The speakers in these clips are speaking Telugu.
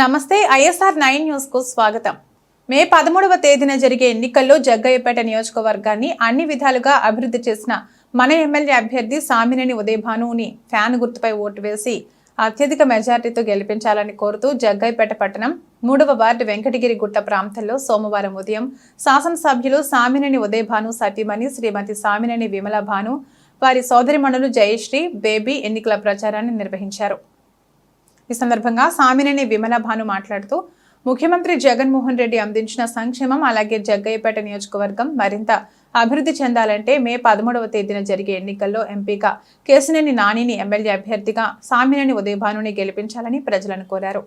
నమస్తే ఐఎస్ఆర్ 9 న్యూస్ కు స్వాగతం. మే 13వ తేదీన జరిగే ఎన్నికల్లో జగ్గయ్యపేట నియోజకవర్గాన్ని అన్ని విధాలుగా అభివృద్ధి చేసిన మన ఎమ్మెల్యే అభ్యర్థి సామినేని ఉదయభానుని ఫ్యాన్ గుర్తుపై ఓటు వేసి అత్యధిక మెజార్టీతో గెలిపించాలని కోరుతూ జగ్గయ్యపేట పట్టణం 3వ వార్డు వెంకటగిరి గుట్ట ప్రాంతంలో సోమవారం ఉదయం శాసనసభ్యులు సామినేని ఉదయభాను సతీమణి శ్రీమతి సామినేని విమల భాను వారి సోదరిమణులు జయశ్రీ బేబీ ఎన్నికల ప్రచారాన్ని నిర్వహించారు. ఈ సందర్భంగా సామినేని విమల భాను మాట్లాడుతూ ముఖ్యమంత్రి జగన్మోహన్ రెడ్డి అందించిన సంక్షేమం అలాగే జగ్గయ్యపేట నియోజకవర్గం మరింత అభివృద్ధి చెందాలంటే మే 13వ తేదీన జరిగే ఎన్నికల్లో ఎంపీగా కేశినేని నానిని ఎమ్మెల్యే అభ్యర్థిగా సామినేని ఉదయభానుని గెలిపించాలని ప్రజలను కోరారు.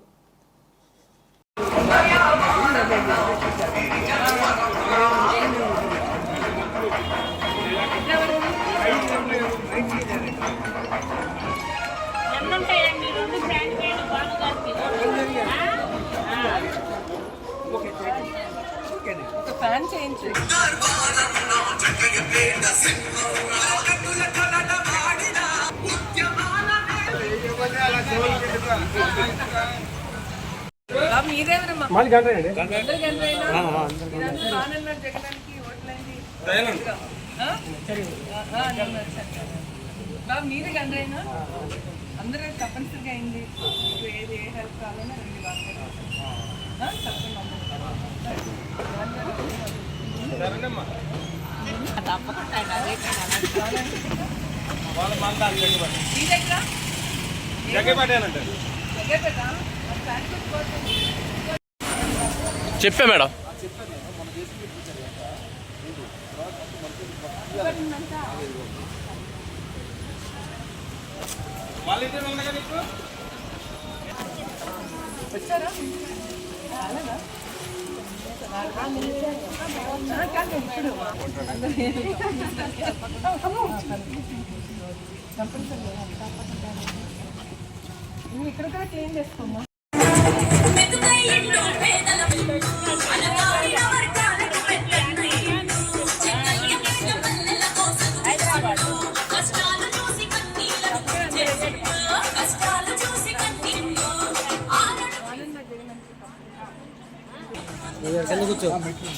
ఫ్యాన్ చేయించు. మీరే గండ్రైనా అందరూ తప్పనిసరిగా అయింది. ఏది ఏ హెల్ప్ కావాలన్నా రండి బాగా చెప్పే మేడం వచ్చారా? ఇక్కడ కూడా క్లీన్ చేసుకోమా.